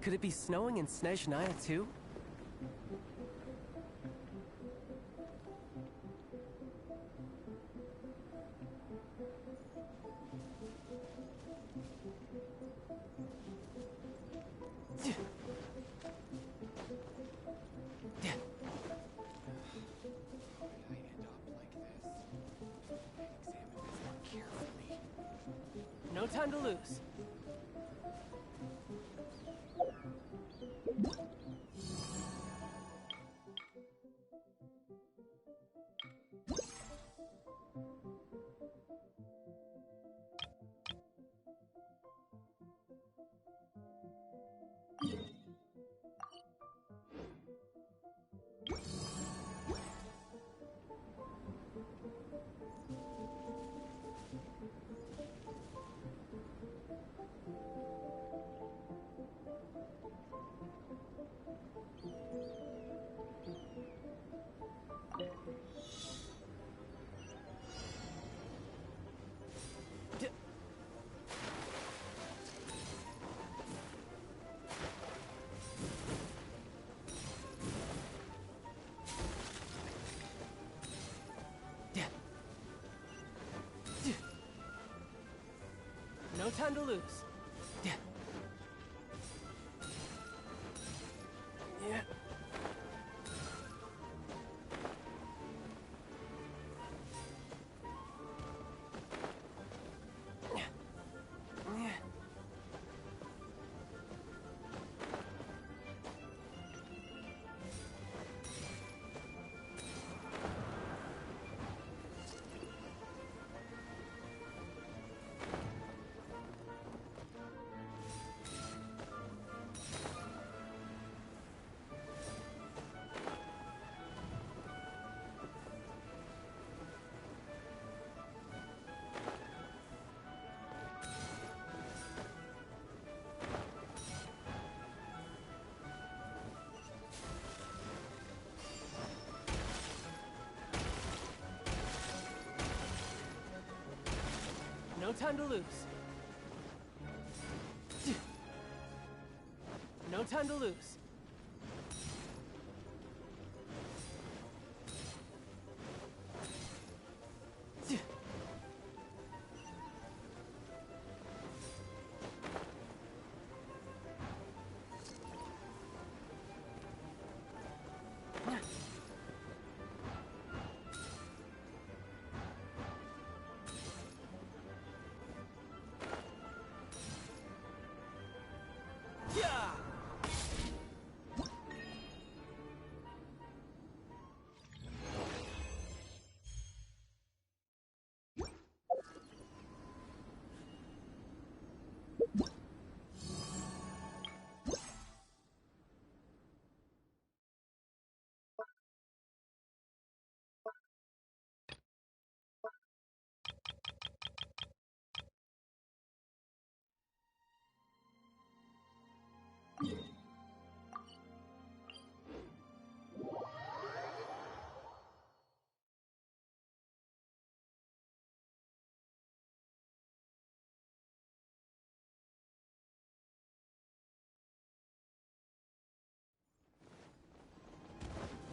Could it be snowing in Snezhnaya too? No time to lose. No time to lose. Yeah. No time to lose. No time to lose.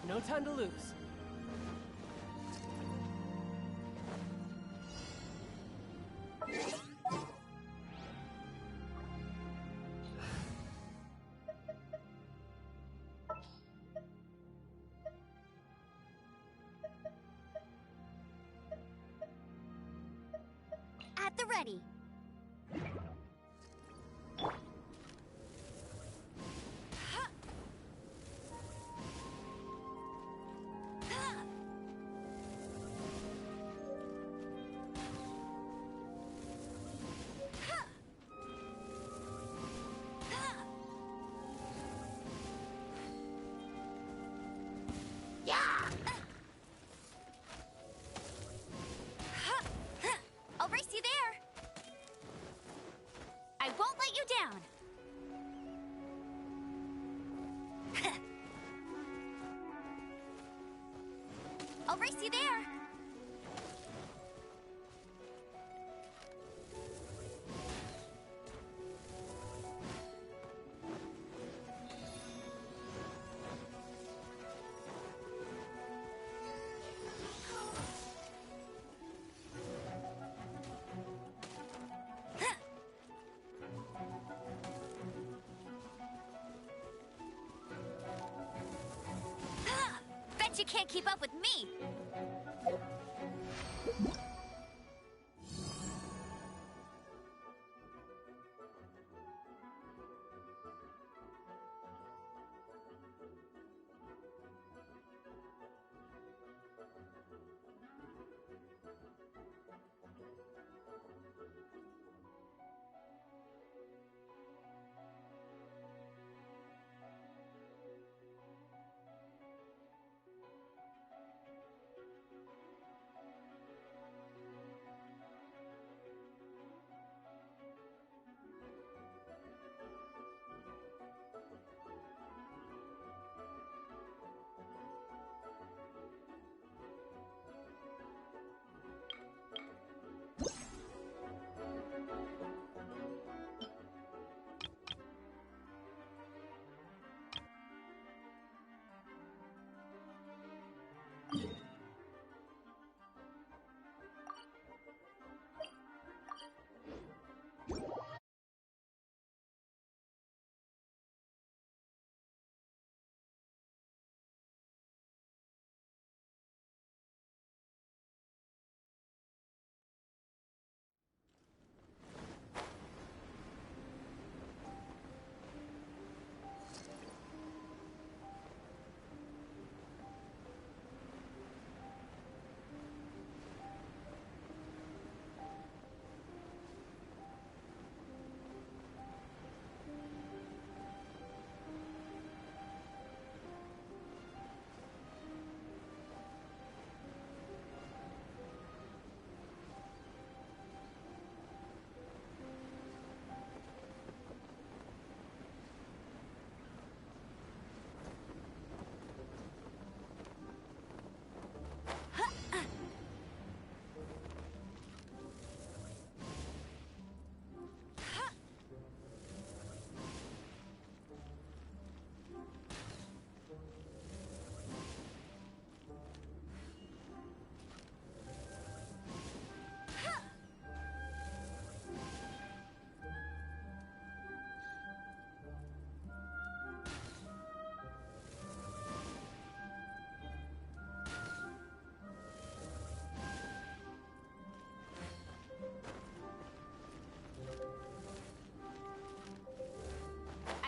No time to lose. the ready. I'll race you there. I won't let you down. I'll race you there. Bet you can't keep up with me.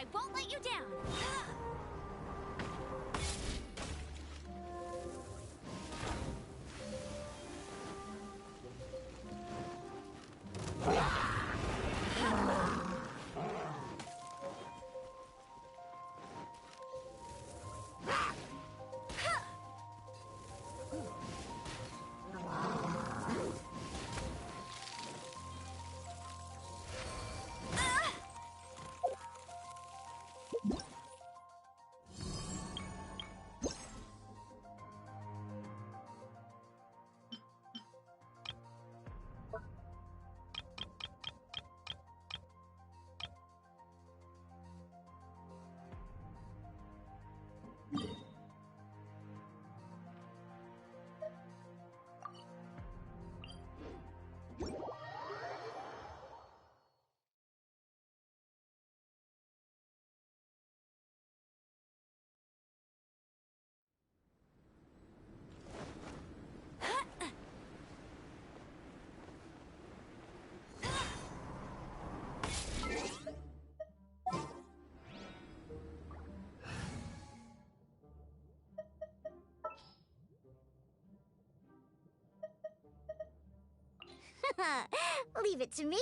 I won't let you down. Leave it to me.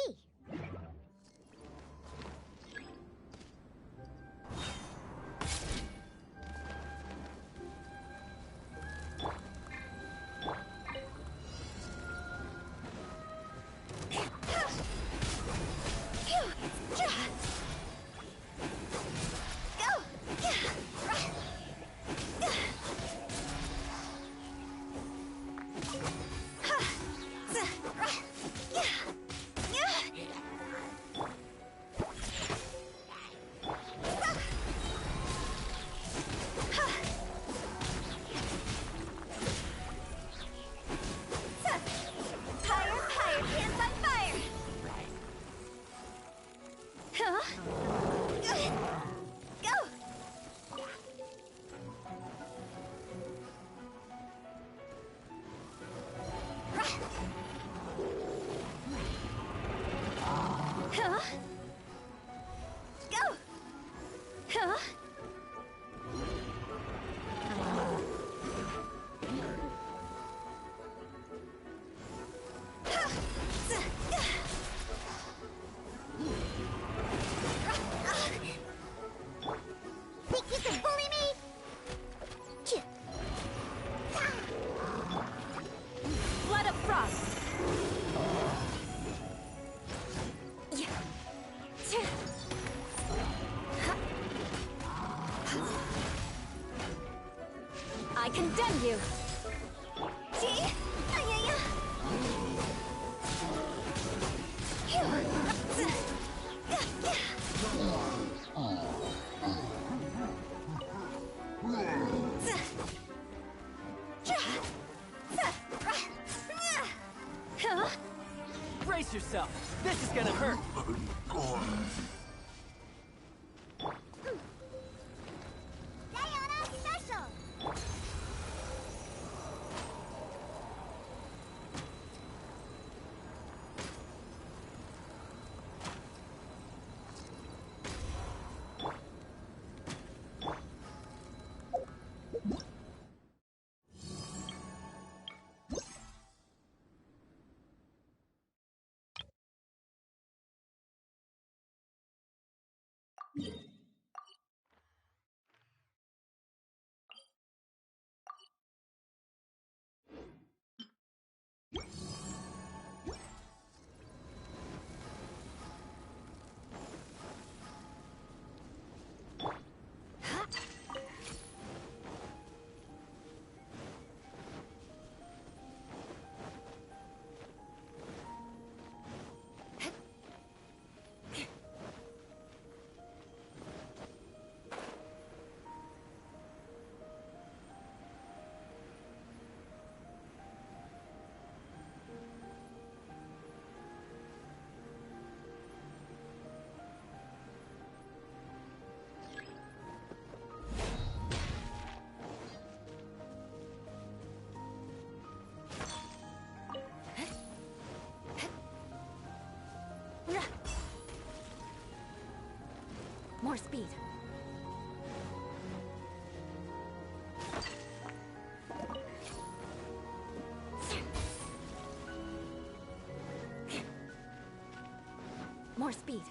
I condemn you! Brace yourself. This is gonna hurt. More speed. More speed.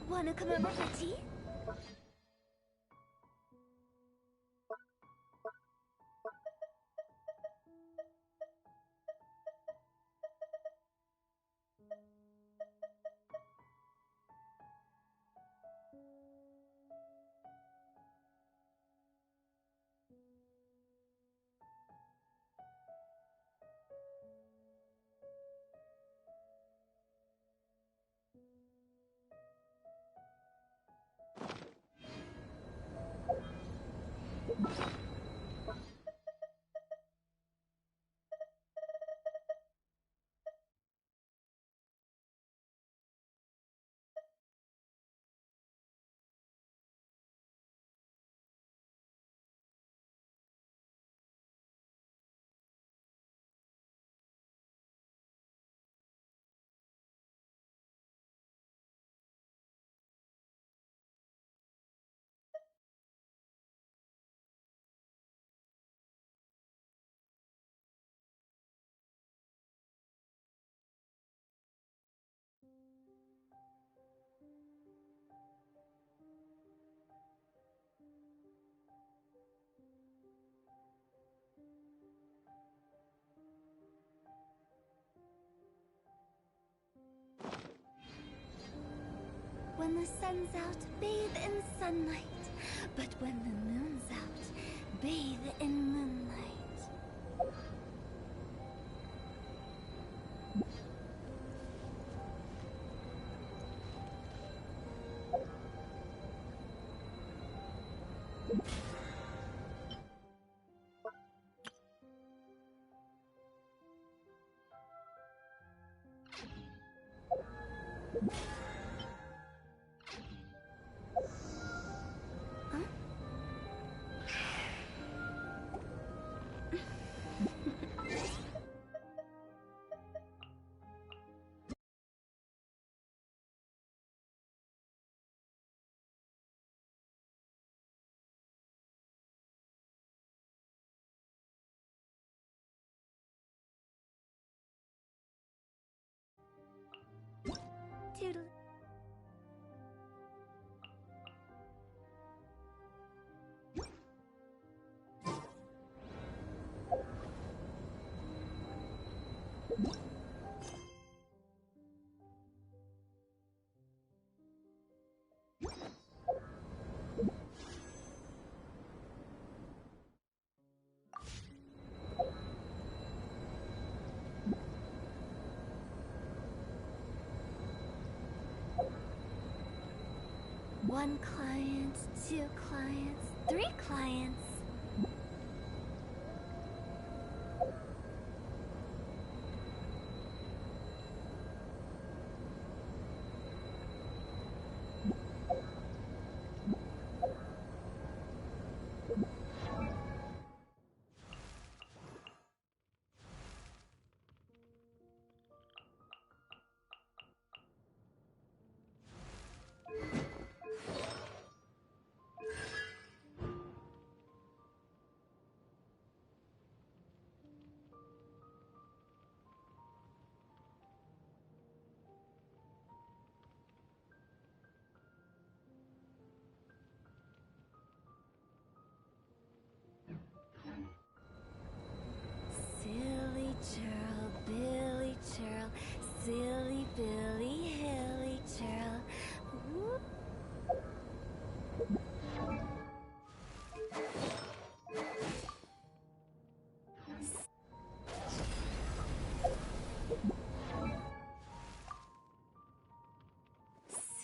Wanna come over for tea? When the sun's out, bathe in sunlight. But when the moon's out, bathe in moonlight. Toodle. One client, two clients, three clients.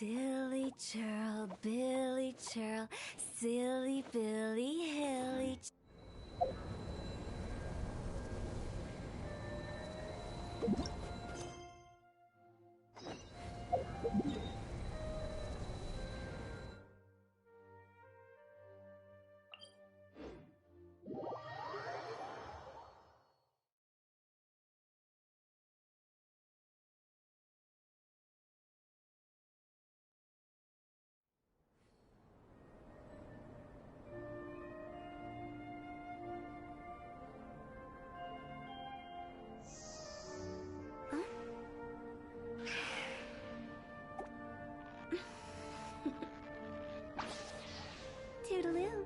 Silly churl, Billy churl, silly Billy Hilly. Toodaloo.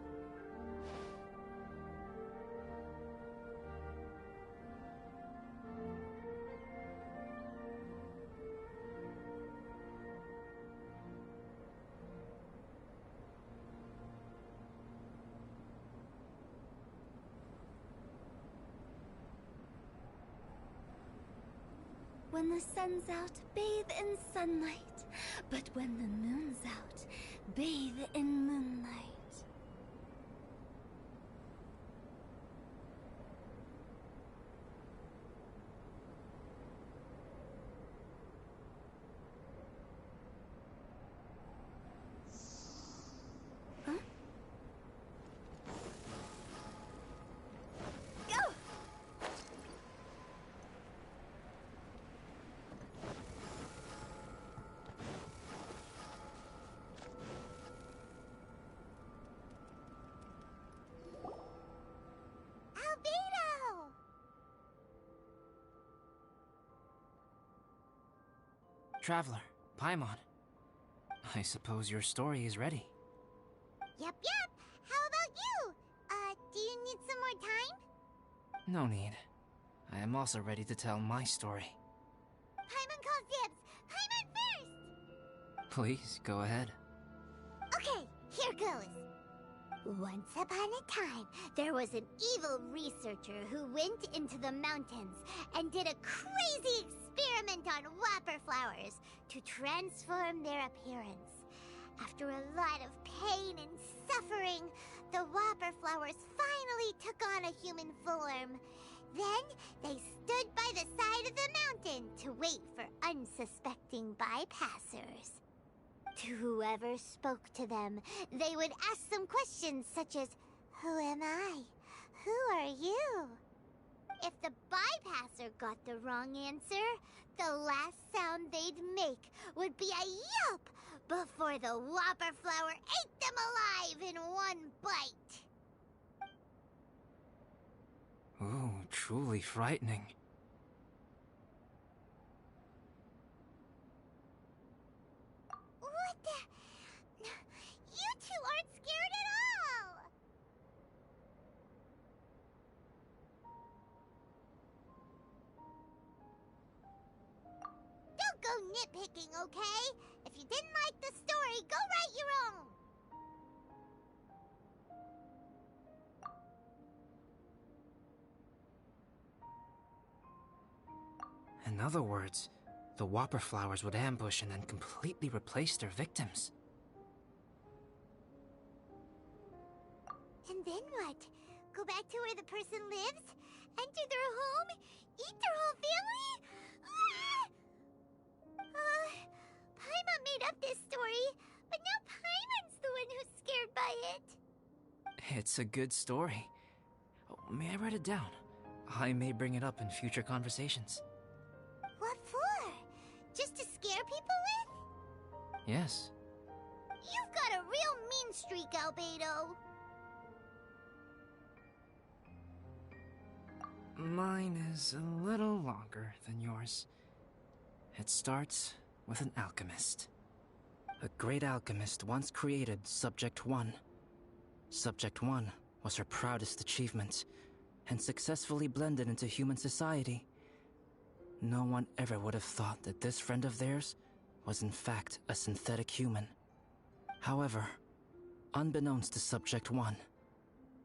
When the sun's out, bathe in sunlight. But when the moon's out, bathe in moonlight. Huh? Go! Albedo! Traveler, Paimon. I suppose your story is ready. Yep. How about you? Do you need some more time? No need. I am also ready to tell my story. Paimon calls dibs. Paimon first! Please, go ahead. Okay, here goes. Once upon a time, there was an evil researcher who went into the mountains and did a crazy experiment on whopper flowers to transform their appearance. After a lot of pain and suffering, the whopper flowers finally took on a human form. Then they stood by the side of the mountain to wait for unsuspecting bypassers. To whoever spoke to them, they would ask them questions such as, "Who am I? Who are you?" If the bypasser got the wrong answer, the last sound they'd make would be a yelp before the whopper flower ate them alive in one bite. Ooh, truly frightening. What the? You two aren't scared at all! Don't go nitpicking, okay? If you didn't like the story, go write your own! In other words, the whopper flowers would ambush and then completely replace their victims. And then what? Go back to where the person lives? Enter their home? Eat their whole family? Paimon made up this story, but now Paimon's the one who's scared by it. It's a good story. Oh, may I write it down? I may bring it up in future conversations. What for? Just to scare people with? Yes. You've got a real mean streak, Albedo. Mine is a little longer than yours. It starts with an alchemist. A great alchemist once created Subject 1. Subject 1 was her proudest achievement, and successfully blended into human society. No one ever would have thought that this friend of theirs was in fact a synthetic human. However, unbeknownst to Subject 1,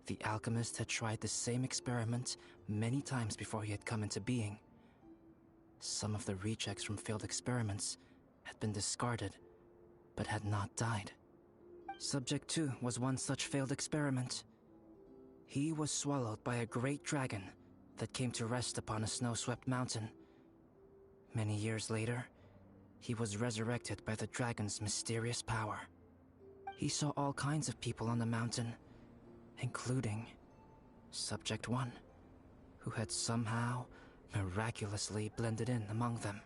the alchemist had tried the same experiment many times before he had come into being. Some of the rejects from failed experiments had been discarded, but had not died. Subject 2 was one such failed experiment. He was swallowed by a great dragon that came to rest upon a snow-swept mountain. Many years later, he was resurrected by the dragon's mysterious power. He saw all kinds of people on the mountain, including Subject 1, who had somehow miraculously blended in among them.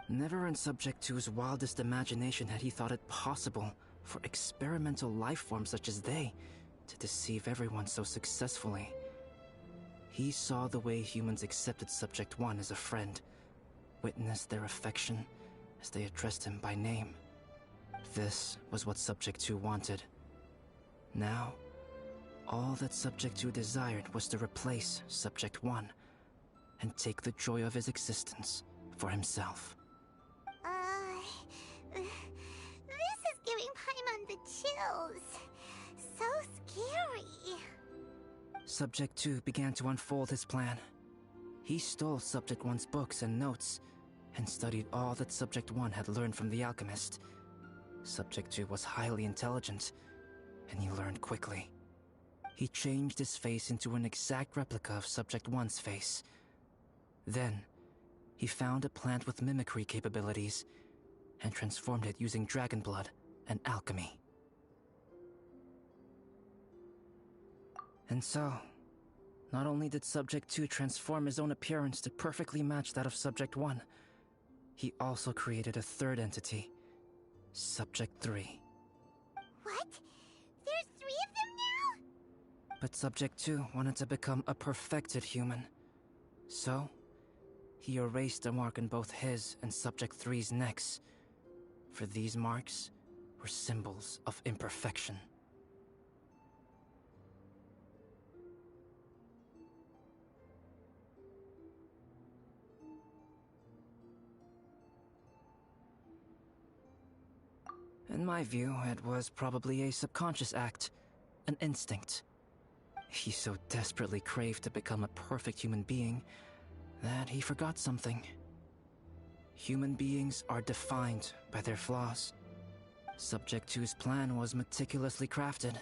Never in Subject 2's wildest imagination had he thought it possible for experimental life forms such as they to deceive everyone so successfully. He saw the way humans accepted Subject 1 as a friend, witnessed their affection as they addressed him by name. This was what Subject 2 wanted. Now, all that Subject 2 desired was to replace Subject 1 and take the joy of his existence for himself. This is giving Paimon the chills. So scary. Subject 2 began to unfold his plan. He stole Subject 1's books and notes and studied all that Subject 1 had learned from the alchemist. Subject 2 was highly intelligent, and he learned quickly. He changed his face into an exact replica of Subject 1's face. Then, he found a plant with mimicry capabilities and transformed it using dragon blood and alchemy. And so, not only did Subject 2 transform his own appearance to perfectly match that of Subject 1, he also created a third entity, Subject 3. What? There's 3 of them now? But Subject 2 wanted to become a perfected human. So, he erased a mark in both his and Subject 3's necks. For these marks were symbols of imperfection. In my view, it was probably a subconscious act, an instinct. He so desperately craved to become a perfect human being that he forgot something. Human beings are defined by their flaws. Subject 2's plan was meticulously crafted.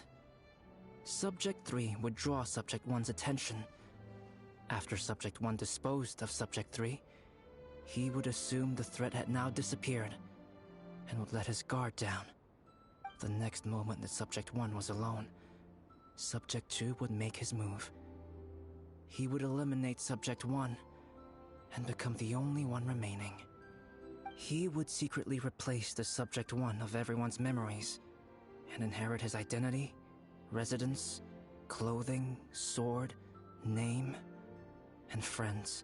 Subject 3 would draw Subject 1's attention. After Subject 1 disposed of Subject 3, he would assume the threat had now disappeared and would let his guard down. The next moment that Subject 1 was alone, Subject 2 would make his move. He would eliminate Subject 1 and become the only one remaining. He would secretly replace the Subject 1 of everyone's memories and inherit his identity, residence, clothing, sword, name, and friends.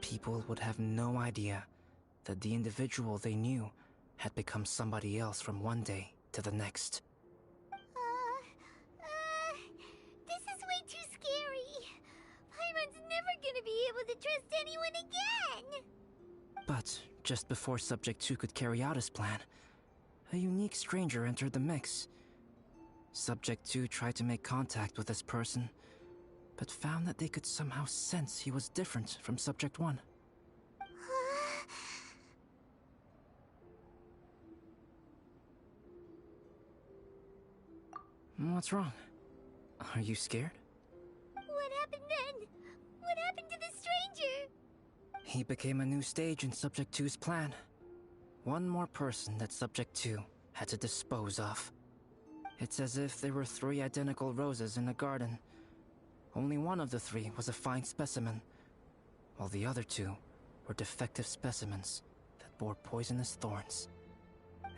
People would have no idea that the individual they knew had become somebody else from one day to the next. This is way too scary. Paimon's never gonna be able to trust anyone again. But just before Subject 2 could carry out his plan, a unique stranger entered the mix. Subject 2 tried to make contact with this person, but found that they could somehow sense he was different from Subject 1. What's wrong? Are you scared? What happened then? What happened to the stranger? He became a new stage in Subject 2's plan. One more person that Subject 2 had to dispose of. It's as if there were 3 identical roses in a garden. Only one of the 3 was a fine specimen, while the other 2 were defective specimens that bore poisonous thorns.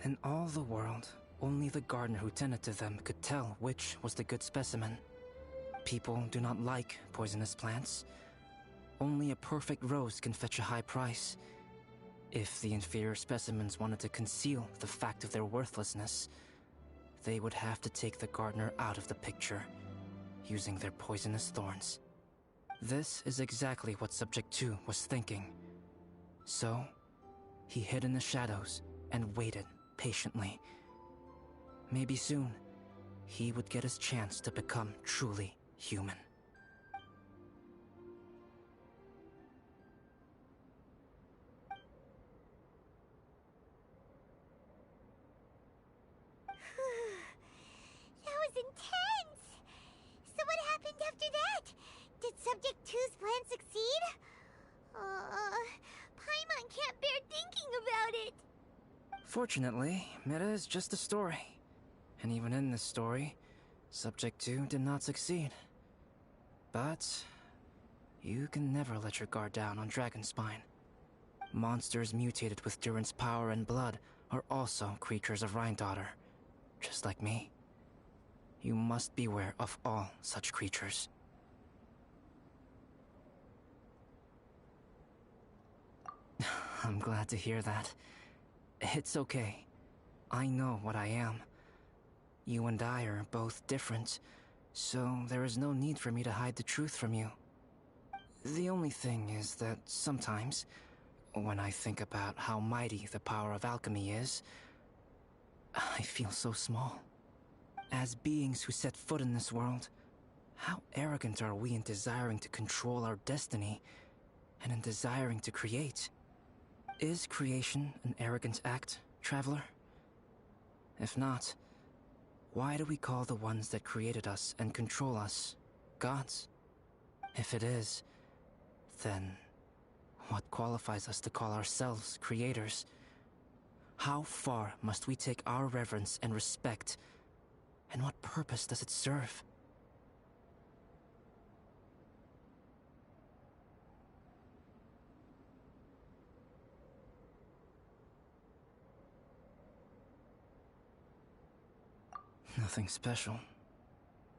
In all the world, only the gardener who tended to them could tell which was the good specimen. People do not like poisonous plants. Only a perfect rose can fetch a high price. If the inferior specimens wanted to conceal the fact of their worthlessness, they would have to take the gardener out of the picture, using their poisonous thorns. This is exactly what Subject 2 was thinking. So, he hid in the shadows and waited patiently. Maybe soon, he would get his chance to become truly human. intense! So what happened after that? Did Subject 2's plan succeed? Paimon can't bear thinking about it! Fortunately, Meta is just a story. And even in this story, Subject 2 did not succeed. But you can never let your guard down on Dragonspine. Monsters mutated with Durin's power and blood are also creatures of Rhine-Daughter, just like me. You must beware of all such creatures. I'm glad to hear that. It's okay. I know what I am. You and I are both different, so there is no need for me to hide the truth from you. The only thing is that sometimes, when I think about how mighty the power of alchemy is, I feel so small. As beings who set foot in this world, how arrogant are we in desiring to control our destiny, and in desiring to create? Is creation an arrogant act, Traveler? If not, why do we call the ones that created us and control us gods? If it is, then what qualifies us to call ourselves creators? How far must we take our reverence and respect, and what purpose does it serve? Nothing special,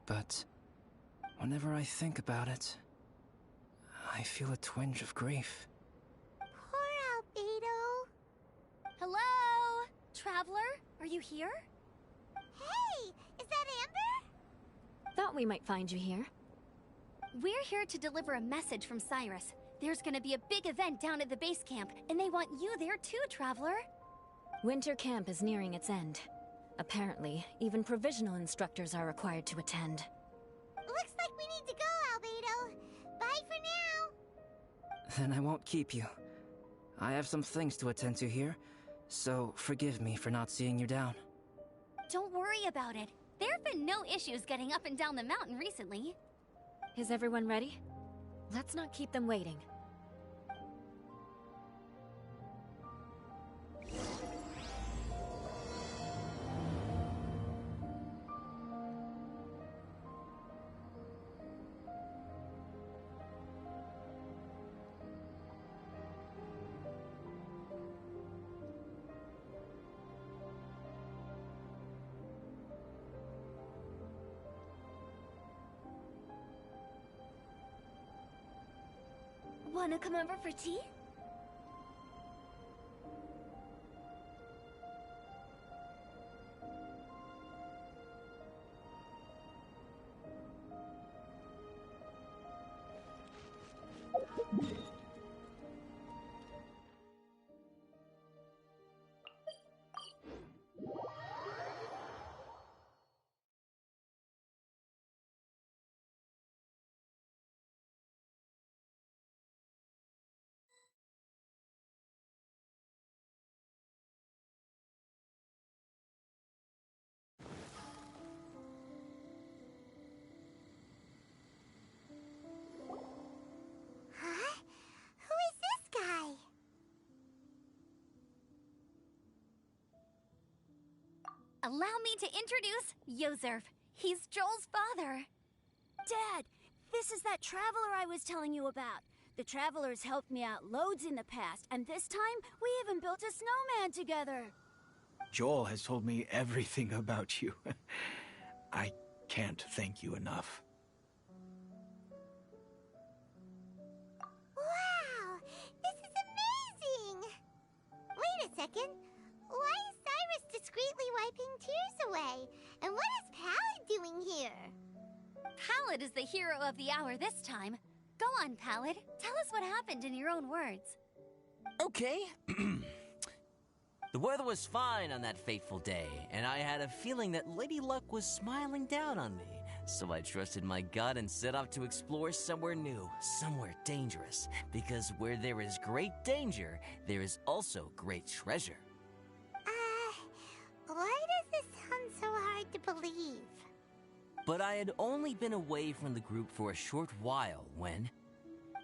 but whenever I think about it, I feel a twinge of grief. Poor Albedo. Hello? Traveler, are you here? Hey, is that Amber? Thought we might find you here. We're here to deliver a message from Cyrus. There's gonna be a big event down at the base camp, and they want you there too, Traveler. Winter camp is nearing its end. Apparently, even provisional instructors are required to attend. Looks like we need to go, Albedo. Bye for now. Then I won't keep you. I have some things to attend to here, so forgive me for not seeing you down. Don't worry about it. There have been no issues getting up and down the mountain recently. Is everyone ready? Let's not keep them waiting. Wanna come over for tea? Huh? Who is this guy? Allow me to introduce Yozerv. He's Joel's father. Dad, this is that traveler I was telling you about. The traveler's helped me out loads in the past, and this time we even built a snowman together. Joel has told me everything about you. I can't thank you enough. Wow, this is amazing! Wait a second. Why is Cyrus discreetly wiping tears away? And what is Pallid doing here? Pallid is the hero of the hour this time. Go on, Pallid. Tell us what happened in your own words. Okay. The weather was fine on that fateful day, and I had a feeling that Lady Luck was smiling down on me. So I trusted my gut and set off to explore somewhere new, somewhere dangerous. Because where there is great danger, there is also great treasure. Why does this sound so hard to believe? but I had only been away from the group for a short while when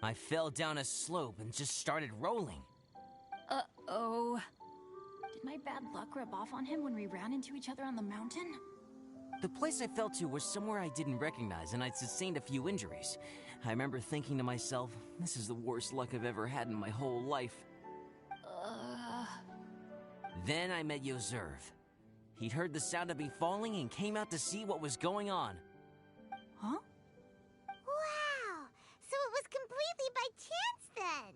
I fell down a slope and just started rolling. Uh-oh. Did my bad luck rub off on him when we ran into each other on the mountain? The place I fell to was somewhere I didn't recognize, and I'd sustained a few injuries. I remember thinking to myself, this is the worst luck I've ever had in my whole life. Then I met Yoserv. He'd heard the sound of me falling and came out to see what was going on. Huh? Wow! So it was completely by chance then!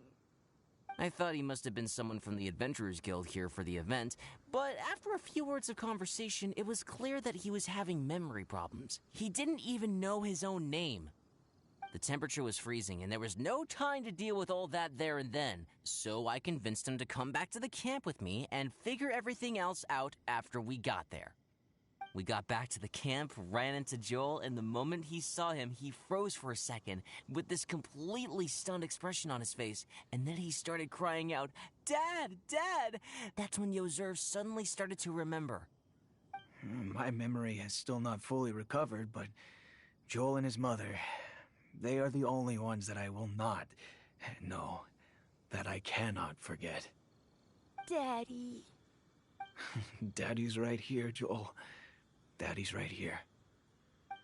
I thought he must have been someone from the Adventurers Guild here for the event, but after a few words of conversation, it was clear that he was having memory problems. He didn't even know his own name. The temperature was freezing, and there was no time to deal with all that there and then, so I convinced him to come back to the camp with me and figure everything else out after we got there. We got back to the camp, ran into Joel, and the moment he saw him, he froze for a second with this completely stunned expression on his face, and then he started crying out, "Dad! Dad!" That's when Yoserv suddenly started to remember. My memory has still not fully recovered, but Joel and his mother, they are the only ones that I will not, no, that I cannot forget. Daddy. Daddy's right here, Joel. Daddy's right here.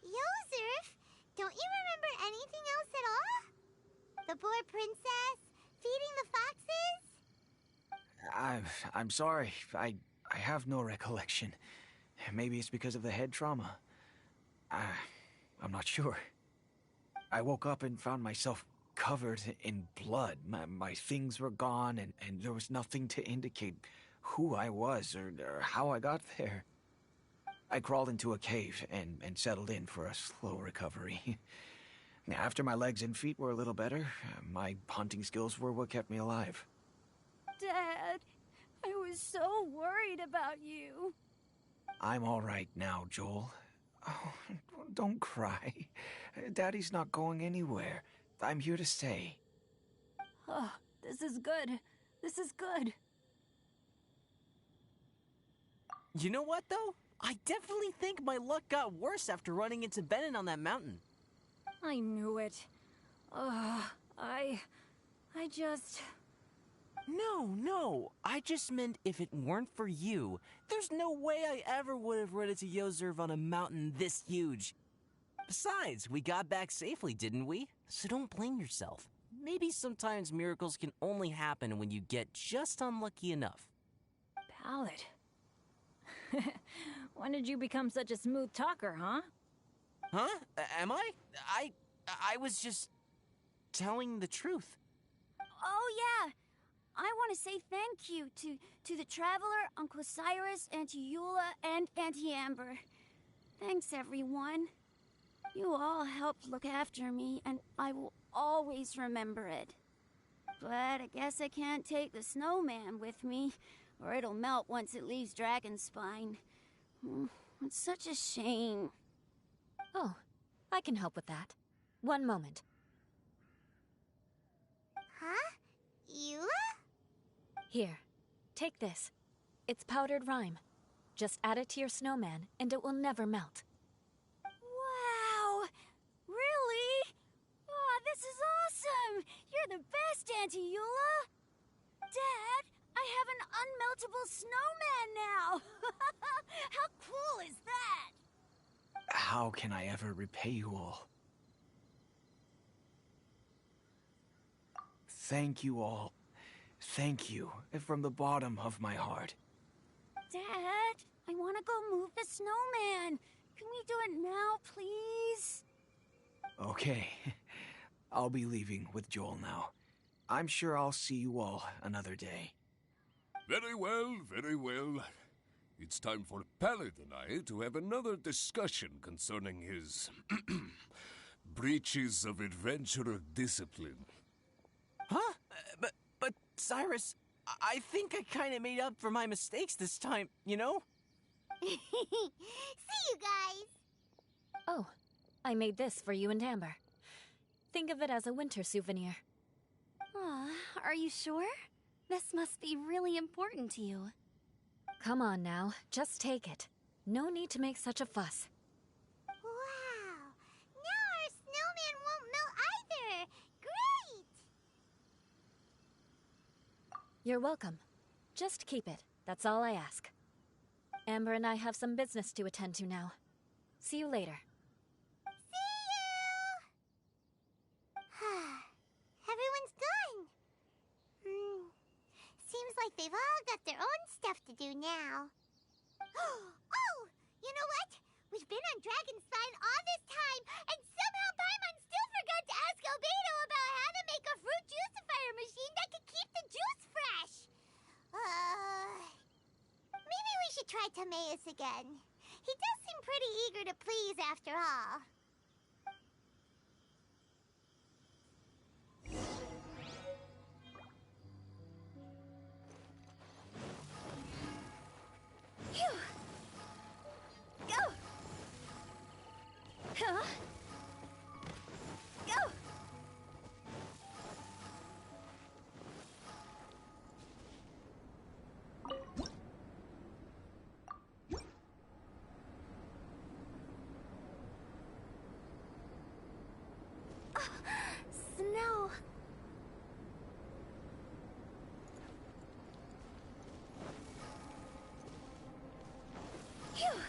Yoserf, don't you remember anything else at all? The poor princess, feeding the foxes? I'm sorry. I have no recollection. Maybe it's because of the head trauma. I'm not sure. I woke up and found myself covered in blood. My things were gone, and there was nothing to indicate who I was or how I got there. I crawled into a cave and settled in for a slow recovery. After my legs and feet were a little better, my hunting skills were what kept me alive. Dad, I was so worried about you. I'm all right now, Joel. Oh, don't cry. Daddy's not going anywhere. I'm here to stay. Oh, this is good. This is good. You know what, though? I definitely think my luck got worse after running into Benin on that mountain. I knew it. I just... No. I just meant if it weren't for you, there's no way I ever would have run into Yoserv on a mountain this huge. Besides, we got back safely, didn't we? So don't blame yourself. Maybe sometimes miracles can only happen when you get just unlucky enough. Ballad. When did you become such a smooth talker, huh? Huh? Am I? I was just telling the truth. Oh, yeah. I want to say thank you to the Traveler, Uncle Cyrus, Auntie Eula, and Auntie Amber. Thanks, everyone. You all helped look after me, and I will always remember it. But I guess I can't take the snowman with me, or it'll melt once it leaves Dragonspine. It's such a shame. Oh, I can help with that. One moment. Huh? Eula? Here, take this. It's powdered rime. Just add it to your snowman, and it will never melt. Wow! Really? Oh, this is awesome! You're the best, Auntie Eula! Dad, I have an unmeltable snowman now! How cool is that? How can I ever repay you all? Thank you all. Thank you from the bottom of my heart. Dad, I want to go move the snowman. Can we do it now, please? Okay. I'll be leaving with Joel now. I'm sure I'll see you all another day. Very well, very well. It's time for Pallet and I to have another discussion concerning his breaches of adventurer discipline. Huh? But Cyrus, I think I kind of made up for my mistakes this time, you know? See you guys! Oh, I made this for you and Amber. Think of it as a winter souvenir. Aw, are you sure? This must be really important to you. Come on now, just take it. No need to make such a fuss. Wow! You're welcome. Just keep it. That's all I ask. Amber and I have some business to attend to now. See you later. See you! Everyone's gone. Seems like they've all got their own stuff to do now. Oh! You know what? We've been on Dragon Spine all this time, and somehow Paimon still forgot to ask Albedo about how to make a fruit juicifier machine that could keep the juice fresh. Maybe we should try Timaeus again. He does seem pretty eager to please after all. Phew! Go! Huh? Go! Snow. Phew.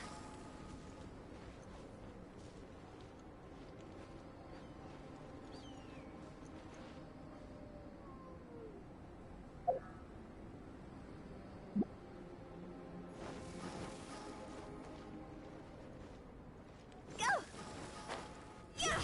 Go. Yeah.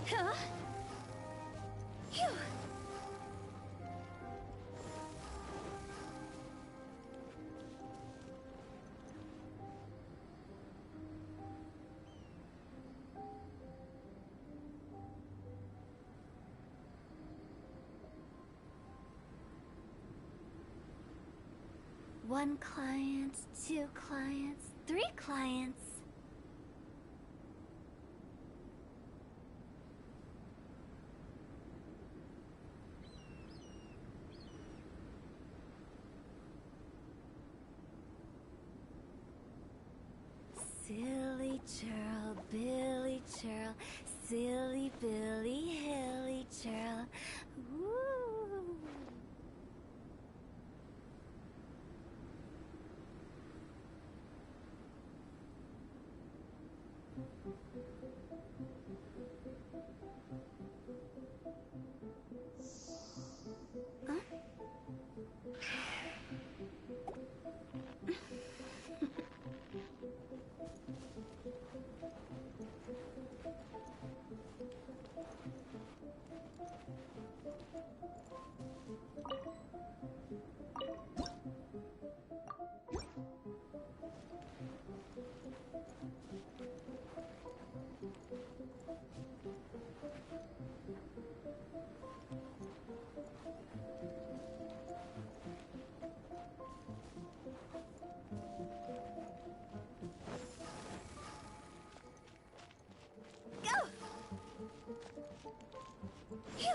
Huh? Phew. One client, 2 clients, 3 clients. Silly churl, Billy churl, silly Billy, hilly churl. Woo! Huh? Phew!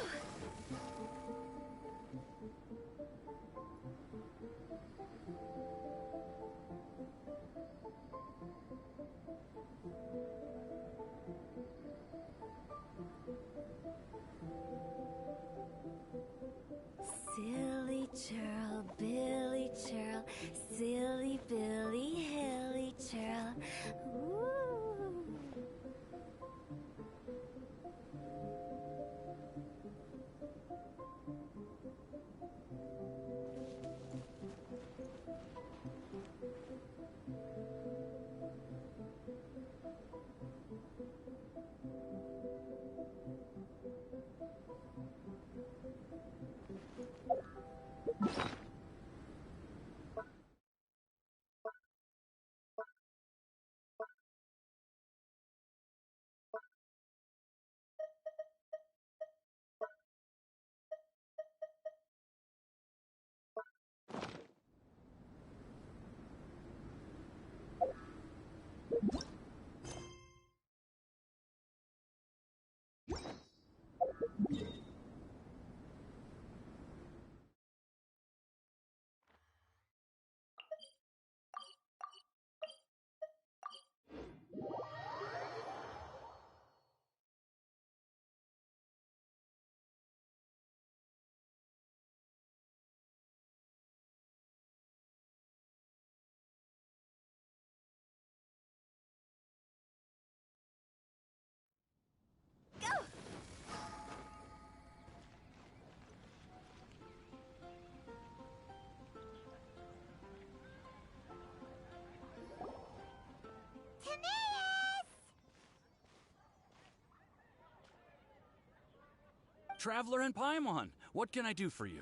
Traveler and Paimon. What can I do for you?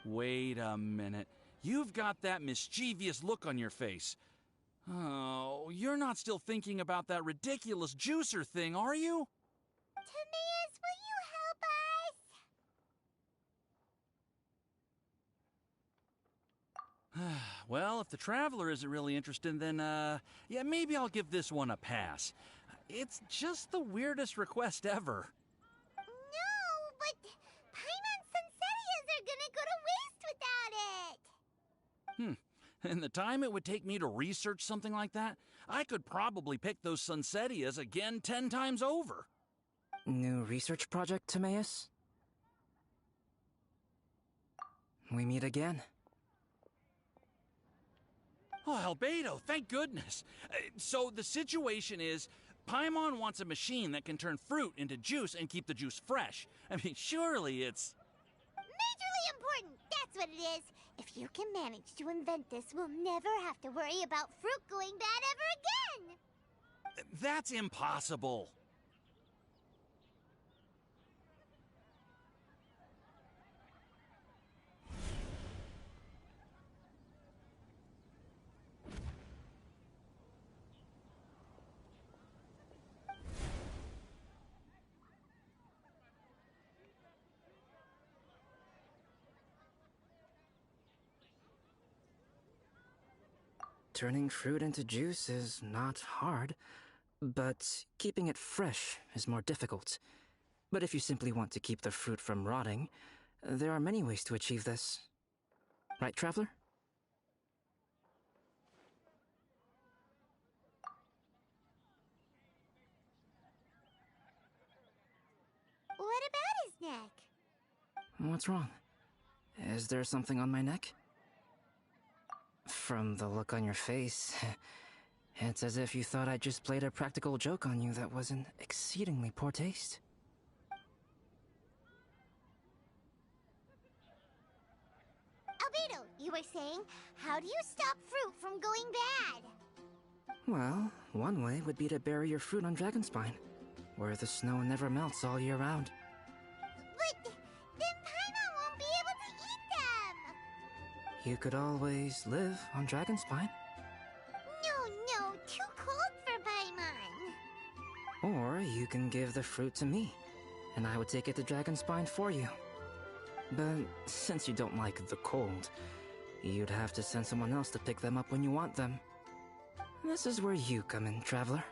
Wait a minute. You've got that mischievous look on your face. Oh, you're not still thinking about that ridiculous juicer thing, are you? Timaeus, will you help us? Well, if the Traveler isn't really interested, then, yeah, maybe I'll give this one a pass. It's just the weirdest request ever. No, but Paimon's Sunsettias are gonna go to waste without it. And the time it would take me to research something like that, I could probably pick those Sunsettias again 10 times over. New research project, Timaeus? We meet again. Oh, Albedo, thank goodness. So the situation is, Paimon wants a machine that can turn fruit into juice and keep the juice fresh. I mean, surely it's... Majorly important, that's what it is. If you can manage to invent this, we'll never have to worry about fruit going bad ever again. That's impossible. Turning fruit into juice is not hard, but keeping it fresh is more difficult. But if you simply want to keep the fruit from rotting, there are many ways to achieve this. Right, Traveler? What about his neck? What's wrong? Is there something on my neck? From the look on your face, it's as if you thought I just played a practical joke on you that was in exceedingly poor taste. Albedo, you were saying, how do you stop fruit from going bad? Well, one way would be to bury your fruit on Dragonspine, where the snow never melts all year round. But then Paimon won't be able to eat them! You could always live on Dragonspine. No, too cold for Paimon. Or you can give the fruit to me, and I would take it to Dragonspine for you. But since you don't like the cold, you'd have to send someone else to pick them up when you want them. This is where you come in, Traveler.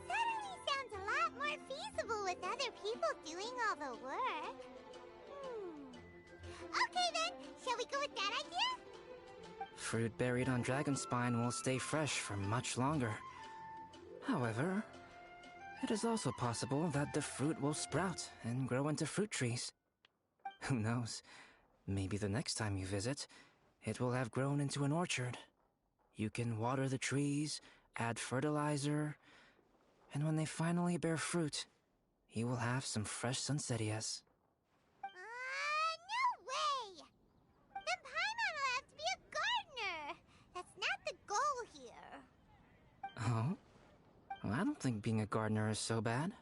Suddenly sounds a lot more feasible with other people doing all the work. Okay then, shall we go with that idea? Fruit buried on Dragonspine will stay fresh for much longer. However, it is also possible that the fruit will sprout and grow into fruit trees. Who knows? Maybe the next time you visit, it will have grown into an orchard. You can water the trees, add fertilizer, and when they finally bear fruit, you will have some fresh Sunsettias. No way! Then Paimon will have to be a gardener! That's not the goal here. Oh? Well, I don't think being a gardener is so bad.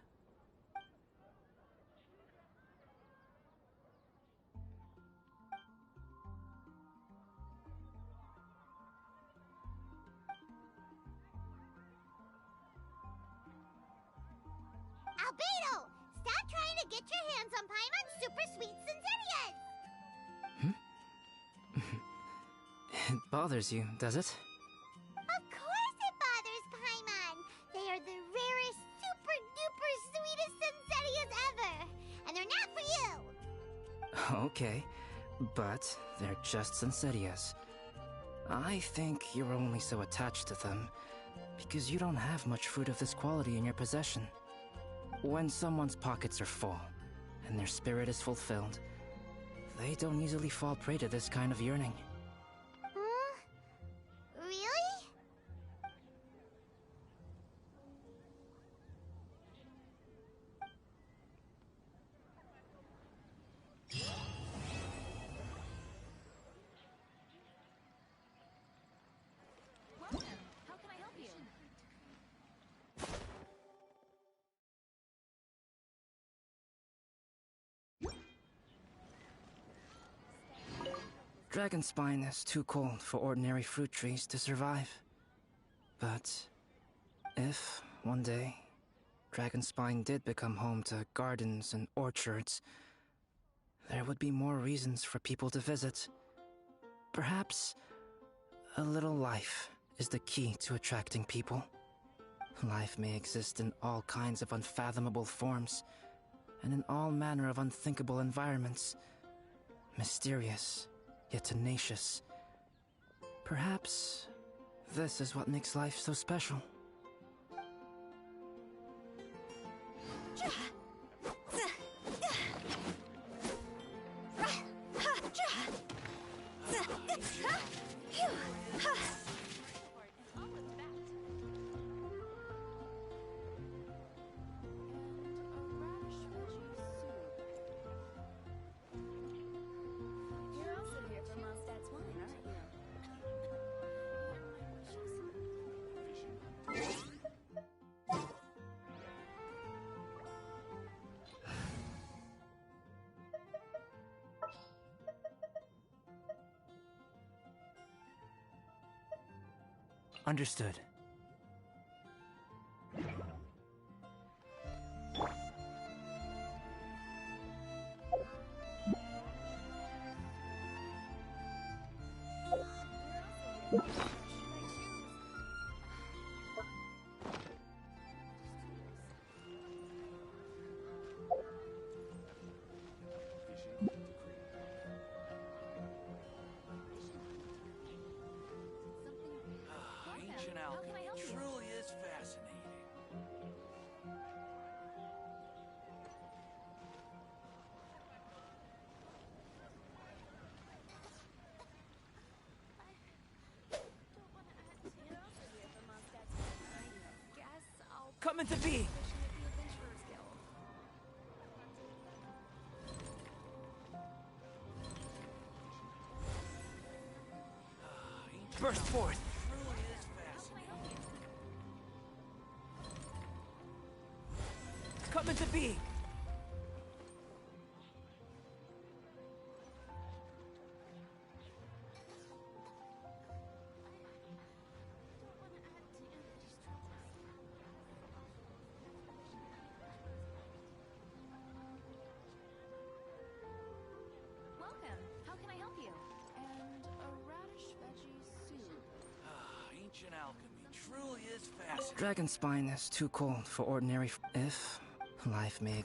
Albedo! Stop trying to get your hands on Paimon's super sweet Sunsettias! It bothers you, does it? Of course it bothers Paimon! They are the rarest, super duper sweetest Sunsettias ever! And they're not for you! Okay, but they're just Sunsettias. I think you're only so attached to them because you don't have much fruit of this quality in your possession. When someone's pockets are full and their spirit is fulfilled, they don't easily fall prey to this kind of yearning. Dragonspine is too cold for ordinary fruit trees to survive. But if, one day, Dragonspine did become home to gardens and orchards, there would be more reasons for people to visit. Perhaps a little life is the key to attracting people. Life may exist in all kinds of unfathomable forms, and in all manner of unthinkable environments. Mysterious, yet tenacious. Perhaps this is what makes life so special. Understood. Ancient alchemy truly is fascinating. Coming to be! Burst forth! Coming to be! Welcome. How can I help you? And a radish veggie soup. Ancient alchemy truly is fascinating. Dragonspine is too cold for ordinary if life may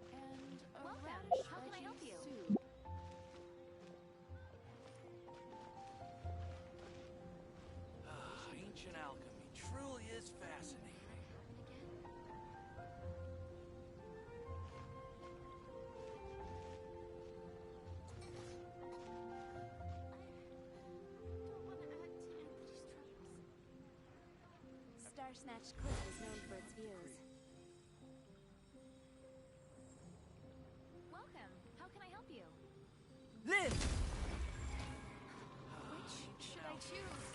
And a radish how can I help you? Soup. Ancient alchemy truly is fascinating. Star Snatch Cliff is known for its views. Welcome. How can I help you? live! Which should I choose?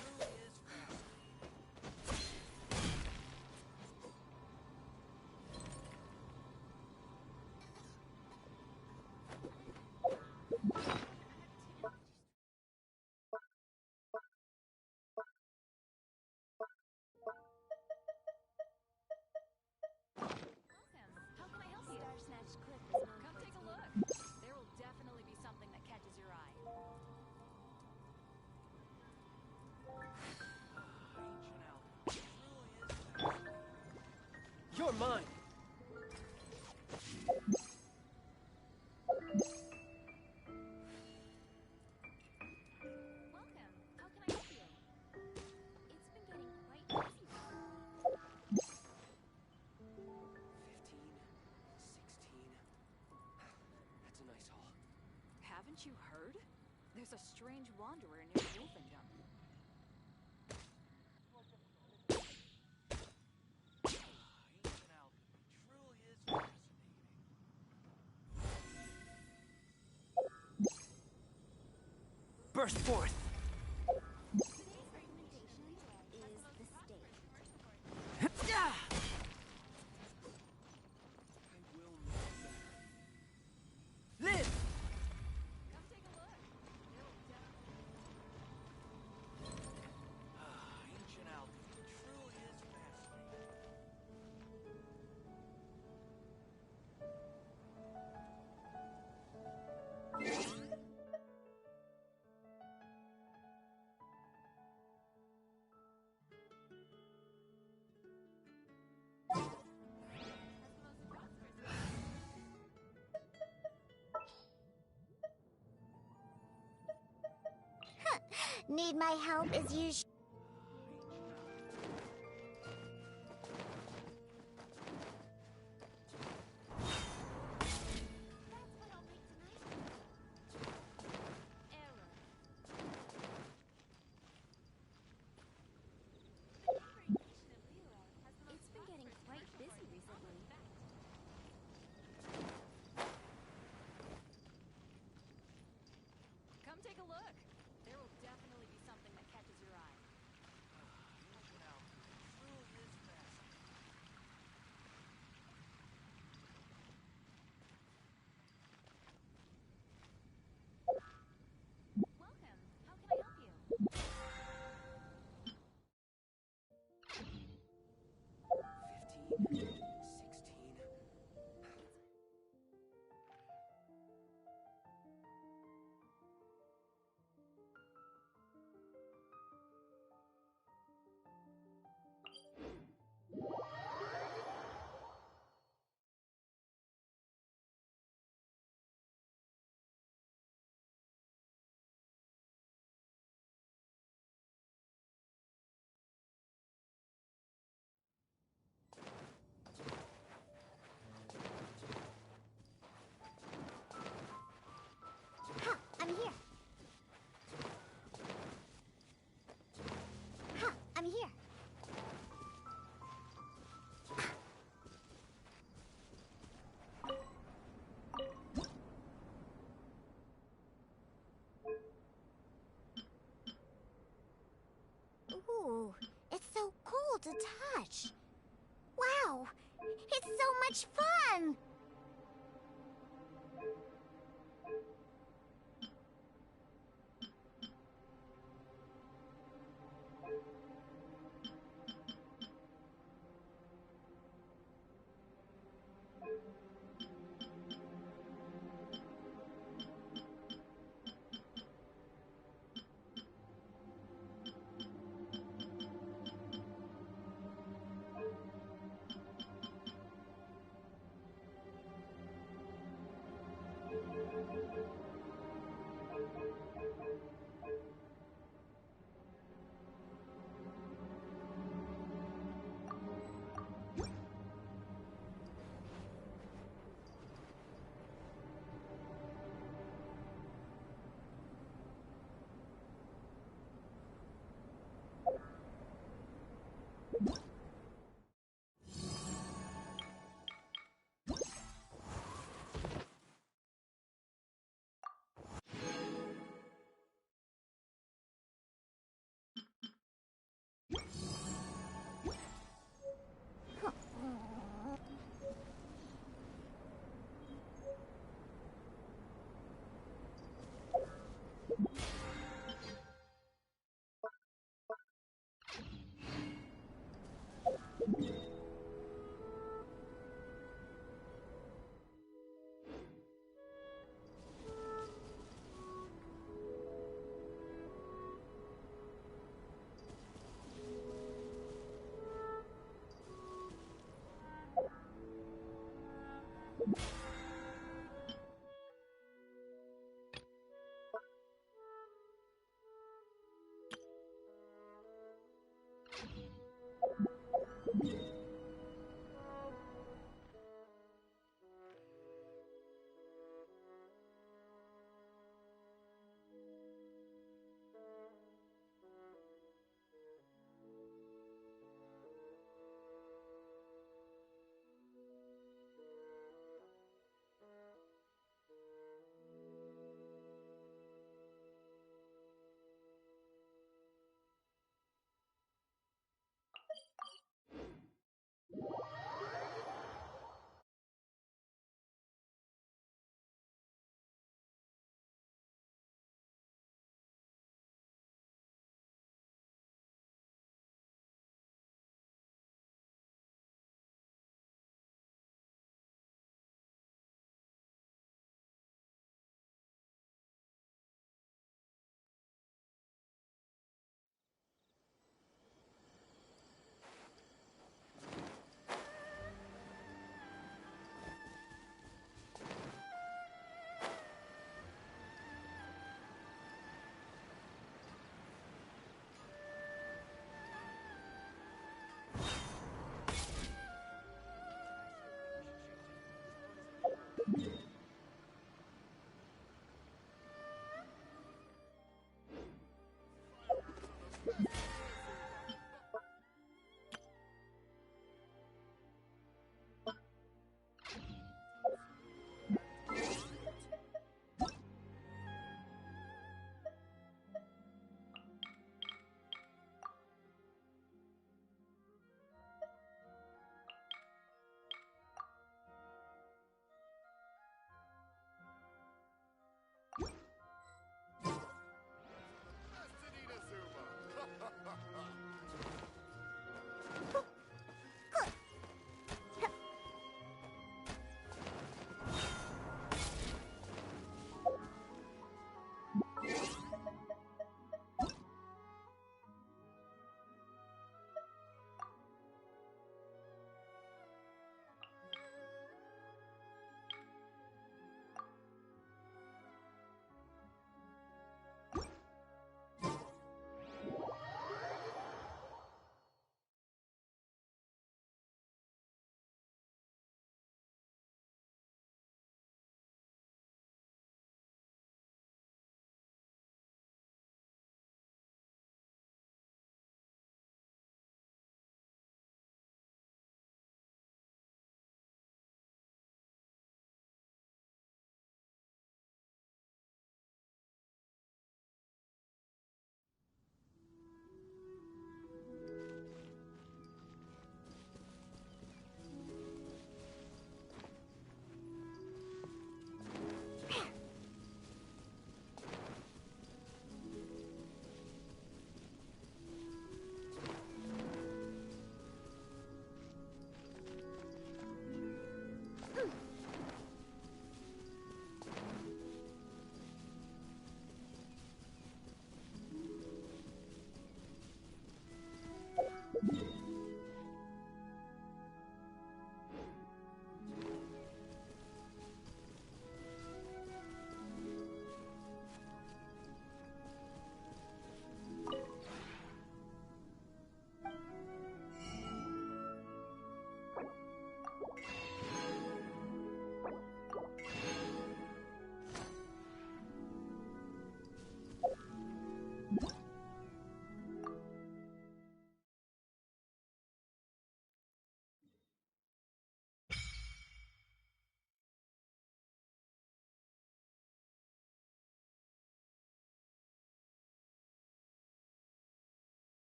Welcome. How can I help you? Star Snatch Cliff is known Come take a look. There will definitely be something that catches your eye. You're mine! Welcome. How can I help you? It's been getting quite busy. 15, 16. That's a nice haul. Haven't you heard? There's a strange wanderer near Wolfendom. Ancient alchemy truly is fascinating. burst forth. Live! Come take a look. There will Ancient alchemy truly is fascinating. Need my help as usual. It's been getting quite busy recently. Come take a look. There will definitely be something that catches your eye. Ancient alchemy truly is fascinating. Welcome. How can I help you? 15, 16. Ha! I'm here. Ha! I'm here. Ooh, it's so cool to touch. Wow, it's so much fun!